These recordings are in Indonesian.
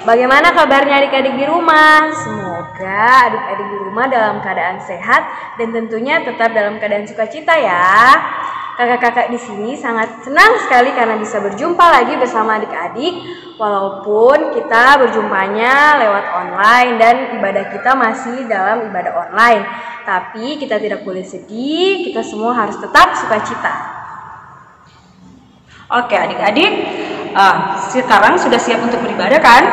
Bagaimana kabarnya adik-adik di rumah? Semoga adik-adik di rumah dalam keadaan sehat dan tentunya tetap dalam keadaan sukacita ya. Kakak-kakak di sini sangat senang sekali karena bisa berjumpa lagi bersama adik-adik, walaupun kita berjumpanya lewat online dan ibadah kita masih dalam ibadah online. Tapi kita tidak boleh sedih, kita semua harus tetap sukacita. Oke adik-adik, sekarang sudah siap untuk beribadah kan?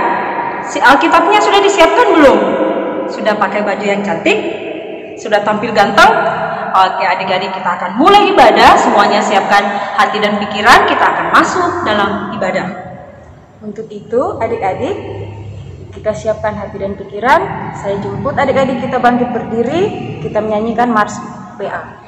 Si Alkitabnya sudah disiapkan belum? Sudah pakai baju yang cantik? Sudah tampil ganteng? Oke adik-adik, kita akan mulai ibadah. Semuanya siapkan hati dan pikiran, kita akan masuk dalam ibadah. Untuk itu adik-adik, kita siapkan hati dan pikiran. Saya jemput adik-adik kita bangkit berdiri, kita menyanyikan Mars BA.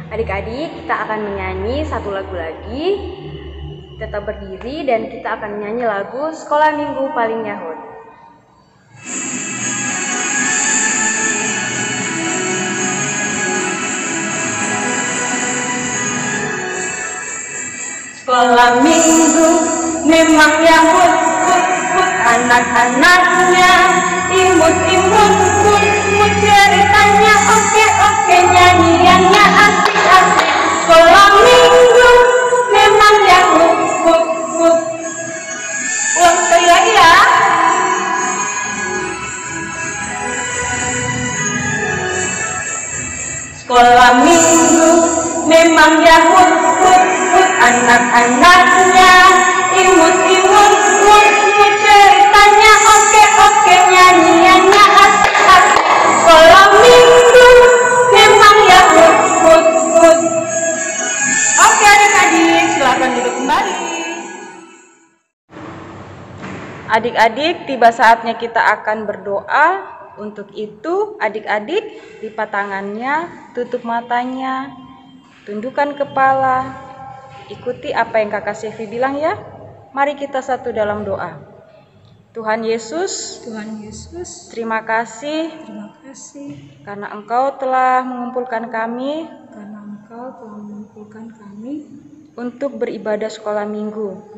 Adik-adik, kita akan menyanyi satu lagu lagi. Tetap berdiri dan kita akan menyanyi lagu Sekolah Minggu Paling Yahud. Sekolah minggu memang Yahud, anak-anaknya imut-imut, ceritanya oke, nyanyiannya asik-asik. Sekolah minggu memang Yahud. Ulang sekali lagi ya. Sekolah minggu memang Yahud, anak-anaknya imut-imut, ceritanya oke, nyanyiannya asik-asik. Sekolah minggu memang Yahud. Oke adik-adik, silakan duduk kembali. Adik-adik, tiba saatnya kita akan berdoa. Untuk itu, adik-adik lipat tangannya, tutup matanya, tundukkan kepala, ikuti apa yang Kakak Sevi bilang ya. Mari kita satu dalam doa. Tuhan Yesus, terima kasih karena Engkau telah mengumpulkan kami untuk beribadah sekolah minggu.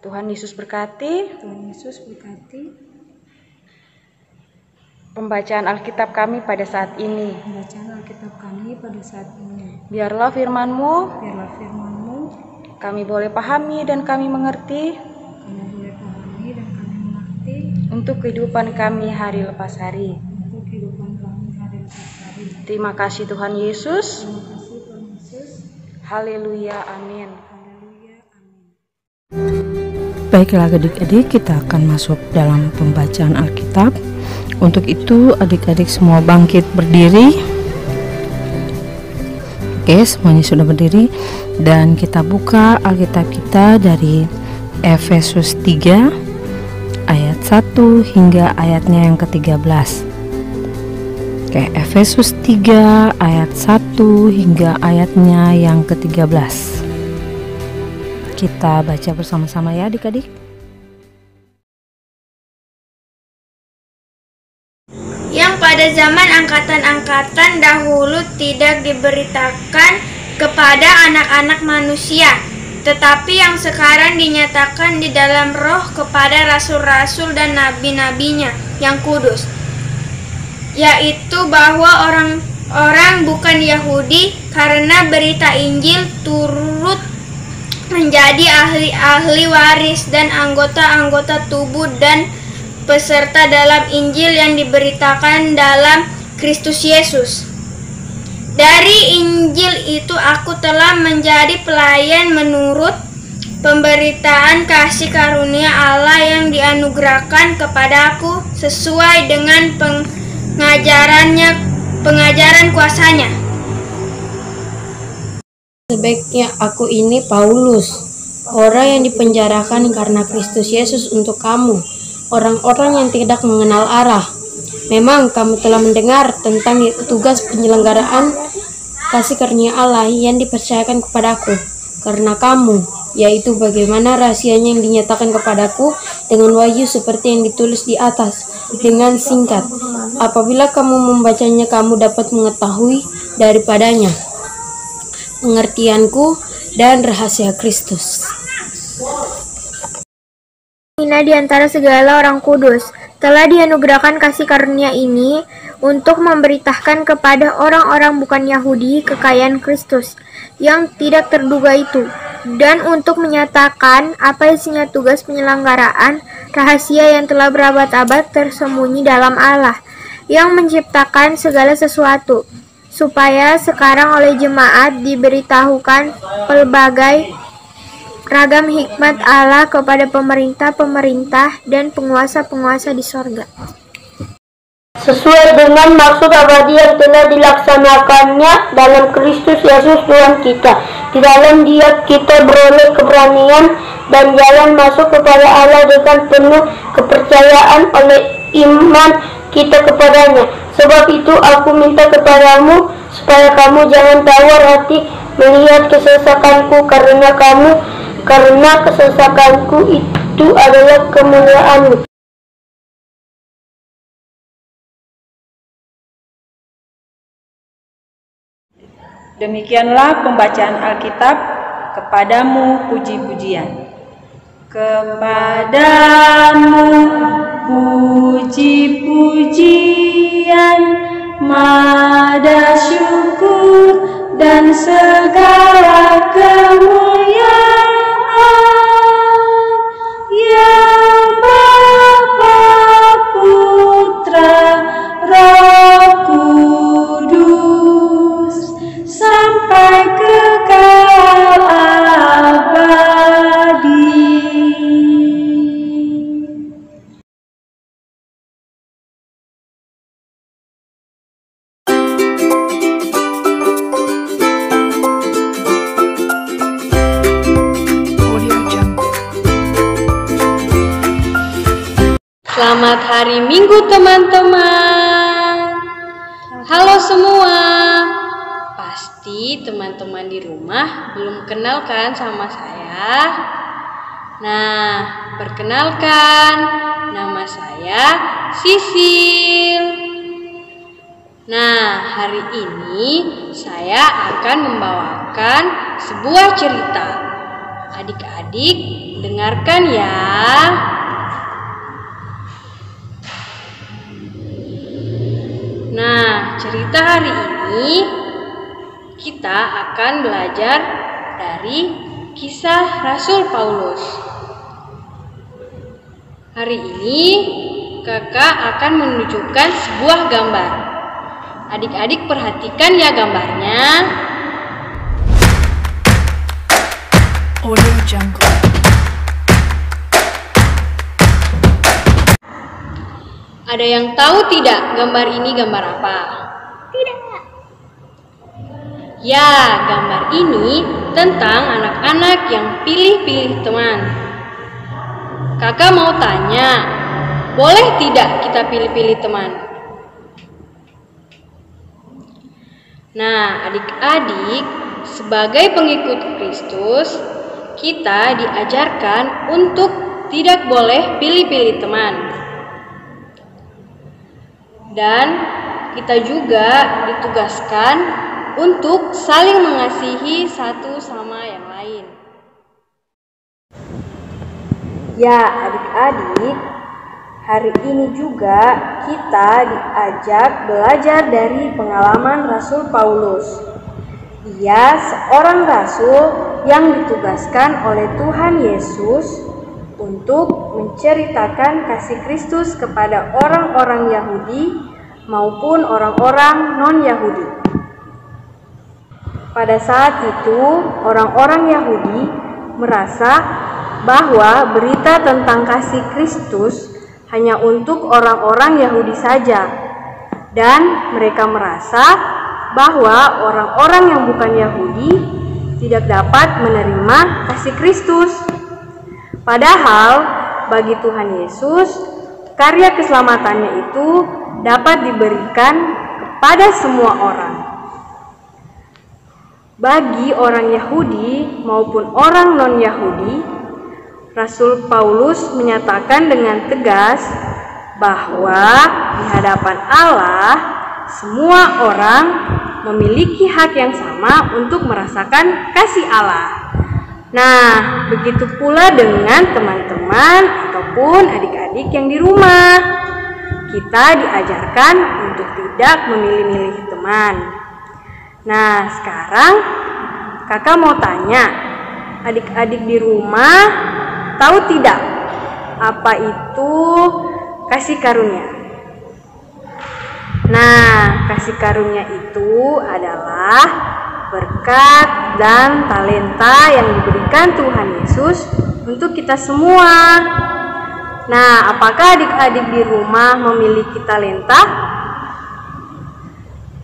Tuhan Yesus berkati pembacaan Alkitab kami pada saat ini. Biarlah firman-Mu kami boleh pahami dan kami mengerti untuk kehidupan kami hari lepas hari. Terima kasih Tuhan Yesus. Haleluya, amin. Baiklah adik-adik, kita akan masuk dalam pembacaan Alkitab. Untuk itu adik-adik semua bangkit berdiri. Oke, semuanya sudah berdiri. Dan kita buka Alkitab kita dari Efesus 3 ayat 1 hingga ayatnya yang ke-13. Oke, Efesus 3 ayat 1 hingga ayatnya yang ke-13. Kita baca bersama-sama ya adik-adik. Yang pada zaman angkatan-angkatan dahulu tidak diberitakan kepada anak-anak manusia, tetapi yang sekarang dinyatakan di dalam Roh kepada rasul-rasul dan nabi-nabinya yang kudus, yaitu bahwa orang-orang bukan Yahudi karena berita Injil turut menjadi ahli-ahli waris dan anggota-anggota tubuh dan peserta dalam Injil yang diberitakan dalam Kristus Yesus. Dari Injil itu aku telah menjadi pelayan menurut pemberitaan kasih karunia Allah yang dianugerahkan kepadaku sesuai dengan pengajaran kuasanya. Sebaiknya aku ini Paulus, orang yang dipenjarakan karena Kristus Yesus untuk kamu, orang-orang yang tidak mengenal arah. Memang kamu telah mendengar tentang tugas penyelenggaraan kasih karunia Allah yang dipercayakan kepadaku karena kamu, yaitu bagaimana rahasianya yang dinyatakan kepadaku dengan wahyu seperti yang ditulis di atas dengan singkat. Apabila kamu membacanya, kamu dapat mengetahui daripadanya pengertianku dan rahasia Kristus. Di antara segala orang kudus telah dianugerahkan kasih karunia ini untuk memberitakan kepada orang-orang bukan Yahudi kekayaan Kristus yang tidak terduga itu, dan untuk menyatakan apa isinya tugas penyelenggaraan rahasia yang telah berabad-abad tersembunyi dalam Allah yang menciptakan segala sesuatu, supaya sekarang oleh jemaat diberitahukan pelbagai ragam hikmat Allah kepada pemerintah-pemerintah dan penguasa-penguasa di sorga. Sesuai dengan maksud abadi yang telah dilaksanakannya dalam Kristus Yesus Tuhan kita. Di dalam Dia kita beroleh keberanian dan jalan masuk kepada Allah dengan penuh kepercayaan oleh iman kita kepadanya. Sebab itu aku minta kepadamu supaya kamu jangan tawar hati melihat kesesakanku karena kesesakanku itu adalah kemuliaanmu. Demikianlah pembacaan Alkitab. Kepadamu puji-pujian. Kepadamu puji-pujian, mada syukur dan segala kemuliaan, ya Bapa, Putra, Roh Kudus, sampai kekal abadi. Selamat hari Minggu teman-teman. Halo semua. Pasti teman-teman di rumah belum kenal kan sama saya? Nah, perkenalkan, nama saya Sisil. Nah, hari ini saya akan membawakan sebuah cerita. Adik-adik, dengarkan ya. Nah, cerita hari ini kita akan belajar dari kisah Rasul Paulus. Hari ini kakak akan menunjukkan sebuah gambar. Adik-adik perhatikan ya gambarnya. Audio Jungle. Ada yang tahu tidak gambar ini gambar apa? Tidak. Ya, gambar ini tentang anak-anak yang pilih-pilih teman. Kakak mau tanya, boleh tidak kita pilih-pilih teman? Nah, adik-adik, sebagai pengikut Kristus, kita diajarkan untuk tidak boleh pilih-pilih teman. Dan kita juga ditugaskan untuk saling mengasihi satu sama yang lain. Ya, adik-adik, hari ini juga kita diajak belajar dari pengalaman Rasul Paulus. Ia seorang rasul yang ditugaskan oleh Tuhan Yesus untuk menceritakan kasih Kristus kepada orang-orang Yahudi maupun orang-orang non-Yahudi. Pada saat itu, orang-orang Yahudi merasa bahwa berita tentang kasih Kristus hanya untuk orang-orang Yahudi saja, dan mereka merasa bahwa orang-orang yang bukan Yahudi tidak dapat menerima kasih Kristus. Padahal bagi Tuhan Yesus, karya keselamatannya itu dapat diberikan kepada semua orang. Bagi orang Yahudi maupun orang non-Yahudi, Rasul Paulus menyatakan dengan tegas bahwa di hadapan Allah, semua orang memiliki hak yang sama untuk merasakan kasih Allah. Nah, begitu pula dengan teman-teman ataupun adik-adik yang di rumah. Kita diajarkan untuk tidak memilih-milih teman. Nah, sekarang kakak mau tanya, adik-adik di rumah tahu tidak apa itu kasih karunia? Nah, kasih karunia itu adalah berkat dan talenta yang diberikan Tuhan Yesus untuk kita semua. Nah, apakah adik-adik di rumah memiliki talenta?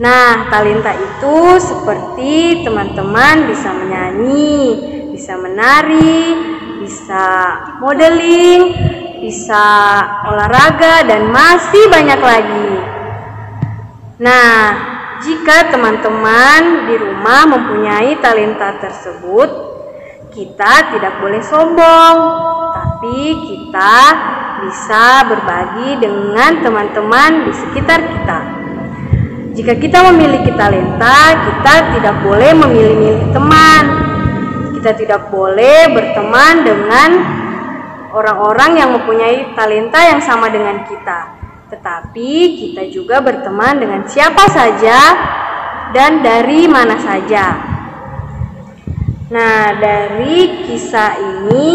Nah, talenta itu seperti teman-teman bisa menyanyi, bisa menari, bisa modeling, bisa olahraga, dan masih banyak lagi. Nah, jika teman-teman di rumah mempunyai talenta tersebut, kita tidak boleh sombong, tapi kita bisa berbagi dengan teman-teman di sekitar kita. Jika kita memiliki talenta, kita tidak boleh memilih-milih teman. Kita tidak boleh berteman dengan orang-orang yang mempunyai talenta yang sama dengan kita. Tetapi kita juga berteman dengan siapa saja dan dari mana saja. Nah, dari kisah ini,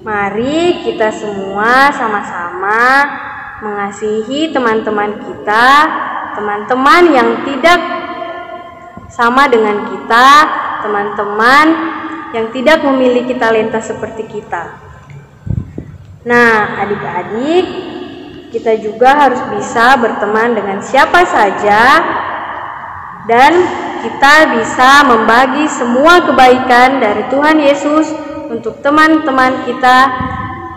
mari kita semua sama-sama mengasihi teman-teman kita, teman-teman yang tidak sama dengan kita, teman-teman yang tidak memiliki talenta seperti kita. Nah, adik-adik, kita juga harus bisa berteman dengan siapa saja dan kita bisa membagi semua kebaikan dari Tuhan Yesus untuk teman-teman kita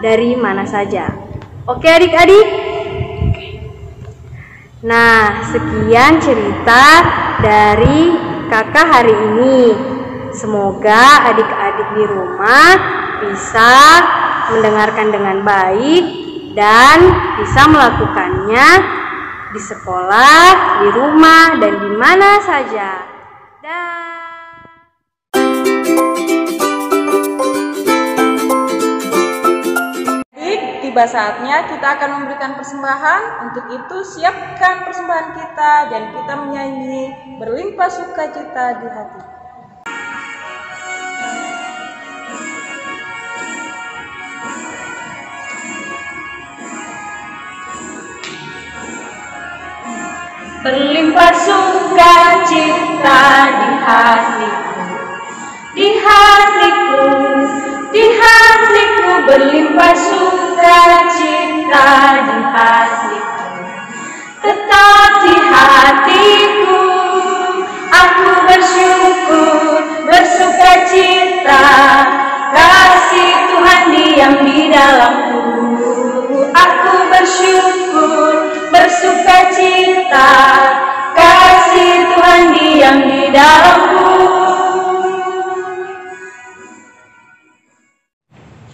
dari mana saja. Oke adik-adik? Nah, sekian cerita dari kakak hari ini. Semoga adik-adik di rumah bisa mendengarkan dengan baik dan bisa melakukannya di sekolah, di rumah, dan di mana saja. Tiba saatnya kita akan memberikan persembahan. Untuk itu siapkan persembahan kita dan kita menyanyi berlimpah sukacita di hati. berlimpah sukacita di hatiku, di hatiku, di hatiku, berlimpah sukacita di hatiku. Tetap di hatiku, aku bersyukur, bersukacita, kasih Tuhan diam di dalamku. Aku bersyukur, bersukacita, kasih Tuhan diam di dalamku.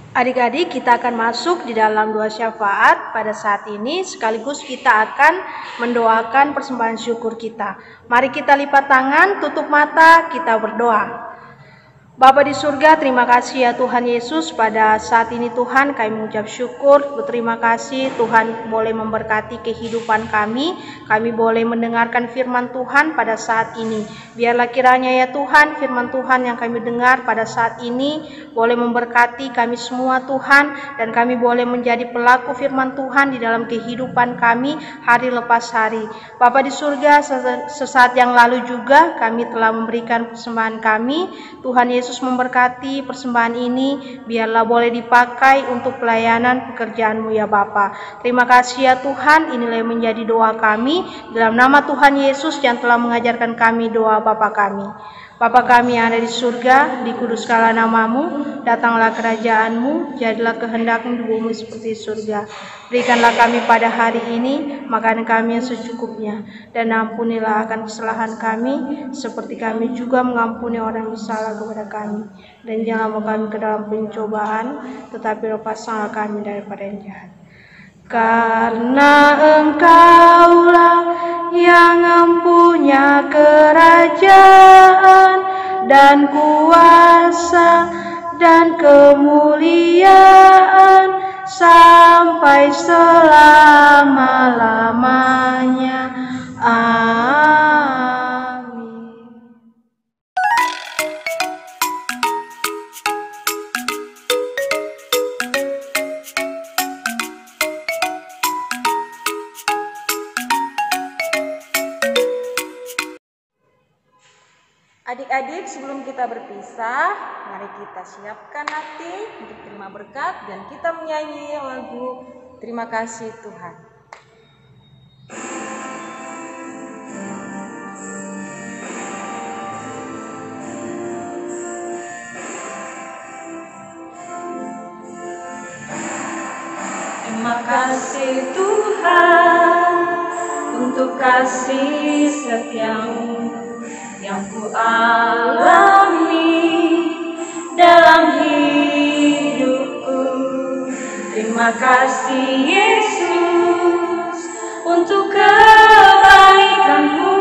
Adik-adik, kita akan masuk di dalam doa syafaat pada saat ini, sekaligus kita akan mendoakan persembahan syukur kita. Mari kita lipat tangan, tutup mata, kita berdoa. Bapa di surga, terima kasih ya Tuhan Yesus, pada saat ini Tuhan kami mengucap syukur, berterima kasih Tuhan boleh memberkati kehidupan kami boleh mendengarkan firman Tuhan pada saat ini. Biarlah kiranya ya Tuhan, firman Tuhan yang kami dengar pada saat ini boleh memberkati kami semua Tuhan, dan kami boleh menjadi pelaku firman Tuhan di dalam kehidupan kami hari lepas hari. Bapa di surga, sesaat yang lalu juga kami telah memberikan persembahan kami. Tuhan Yesus memberkati persembahan ini, biarlah boleh dipakai untuk pelayanan pekerjaan-Mu ya Bapa. Terima kasih ya Tuhan, inilah yang menjadi doa kami, dalam nama Tuhan Yesus yang telah mengajarkan kami doa Bapa kami. Bapa kami yang ada di surga, dikuduskanlah nama-Mu, datanglah kerajaan-Mu, jadilah kehendak-Mu di bumi seperti surga. Berikanlah kami pada hari ini makanan kami yang secukupnya, dan ampunilah akan kesalahan kami, seperti kami juga mengampuni orang yang bersalah kepada kami. Dan jangan bawa kami ke dalam pencobaan, tetapi lepaskanlah kami daripada yang jahat. Karena Engkaulah yang mempunyai kerajaan dan kuasa dan kemuliaan sampai selama-lamanya. Amin. Adik-adik, sebelum kita berpisah, mari kita siapkan hati untuk terima berkat dan kita menyanyi lagu Terima Kasih Tuhan. Terima kasih Tuhan untuk kasih setia-Mu yang ku alami dalam hidupku. Terima kasih Yesus untuk kebaikan-Mu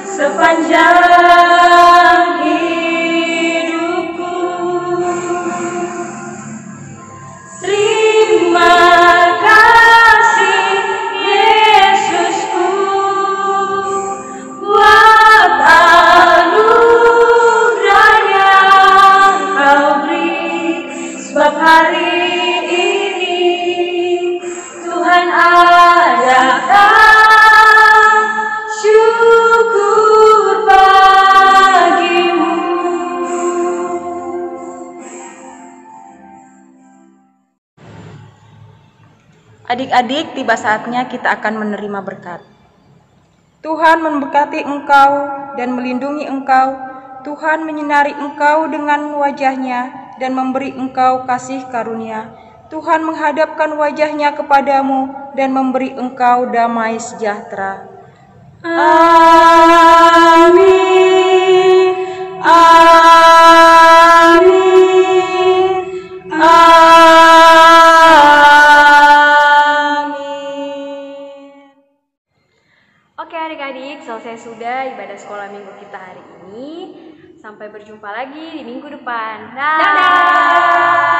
sepanjang hidupku. Terima kasih Yesusku buat anugerah yang Kau beri, sebab hari ini Tuhan adakan syukur bagimu. Adik-adik, tiba saatnya kita akan menerima berkat. Tuhan memberkati engkau dan melindungi engkau. Tuhan menyinari engkau dengan wajah-Nya dan memberi engkau kasih karunia. Tuhan menghadapkan wajah-Nya kepadamu dan memberi engkau damai sejahtera. Amin. Amin. Oke adik-adik, selesai sudah ibadah sekolah minggu kita hari ini. Sampai berjumpa lagi di minggu depan. Dadah!